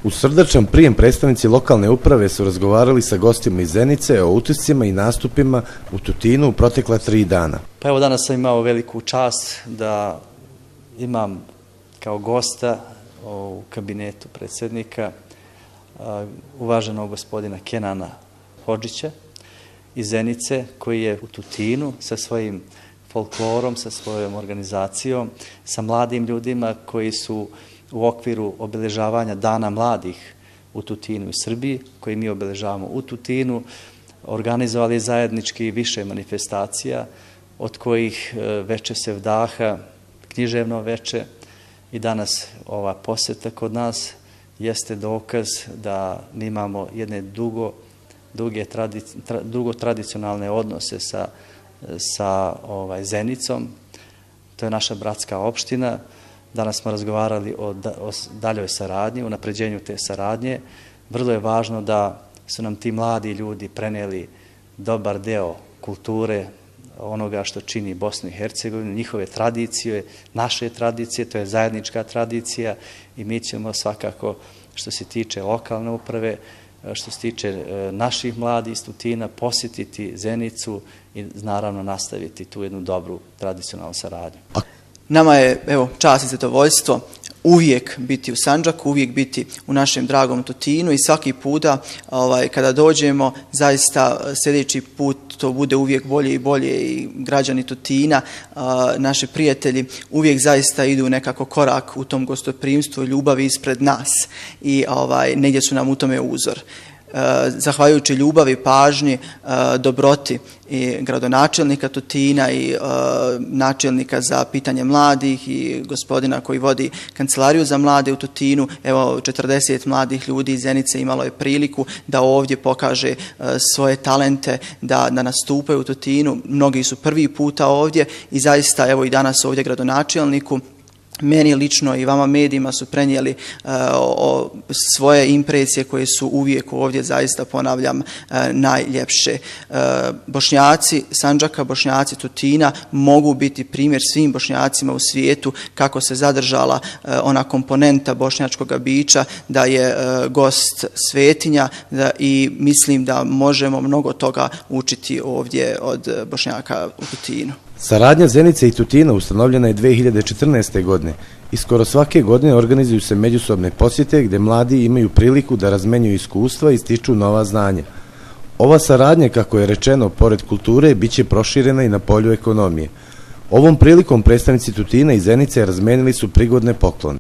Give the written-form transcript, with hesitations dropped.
U srdačan prijem predstavnici lokalne uprave su razgovarali sa gostima iz Zenice o utiscima i nastupima u Tutinu u protekla 3 dana. Pa evo, danas sam imao veliku čast da imam kao gosta u kabinetu predsjednika uvaženog gospodina Kenana Hodžića iz Zenice, koji je u Tutinu sa svojim folklorom, sa svojom organizacijom, sa mladim ljudima koji su u okviru obeležavanja Dana mladih u Tutinu i Srbiji, koji mi obeležavamo u Tutinu, organizovali zajednički više manifestacija, od kojih Veče Sevdaha, književno veče, i danas ova poseta kod nas jeste dokaz da mi imamo jedne dugo tradicionalne odnose sa Zenicom. To je naša bratska opština. Danas smo razgovarali o daljoj saradnji, o napređenju te saradnje. Vrlo je važno da su nam ti mladi ljudi preneli dobar deo kulture, onoga što čini Bosnu i Hercegovinu, njihove tradicije, naše tradicije, to je zajednička tradicija, i mi ćemo svakako, što se tiče lokalne uprave, što se tiče naših mladih iz Tutina, posjetiti Zenicu i naravno nastaviti tu jednu dobru tradicionalnu saradnju. Nama je, evo, čast i zadovoljstvo uvijek biti u Sandžaku, uvijek biti u našem dragom Tutinu, i svaki puta kada dođemo, zaista sljedeći put to bude uvijek bolje i bolje, i građani Tutina, naši prijatelji, uvijek zaista idu nekako korak u tom gostoprimstvu i ljubavi ispred nas, i negdje su nam u tome uzor. Zahvaljujući ljubavi, pažnji, dobroti i gradonačelnika Tutina i načelnika za pitanje mladih i gospodina koji vodi kancelariju za mlade u Tutinu, evo 40 mladih ljudi iz Zenice imalo je priliku da ovdje pokaže svoje talente, da nastupaju u Tutinu. Mnogi su prvi puta ovdje, i zaista evo i danas ovdje gradonačelniku, meni lično i vama medijima su prenijeli svoje impresije koje su uvijek ovdje, zaista ponavljam, najljepše. Bošnjaci Sandžaka, Bošnjaci Tutina mogu biti primjer svim Bošnjacima u svijetu kako se zadržala ona komponenta bošnjačkog bića, da je gost svetinja, i mislim da možemo mnogo toga učiti ovdje od Bošnjaka u Tutinu. Saradnja Zenice i Tutina ustanovljena je 2014. godine i skoro svake godine organizuju se međusobne posjete gdje mladi imaju priliku da razmenjuju iskustva i stiču nova znanja. Ova saradnja, kako je rečeno, pored kulture, bit će proširena i na polju ekonomije. Ovom prilikom predstavnici Tutina i Zenice razmenili su prigodne poklone.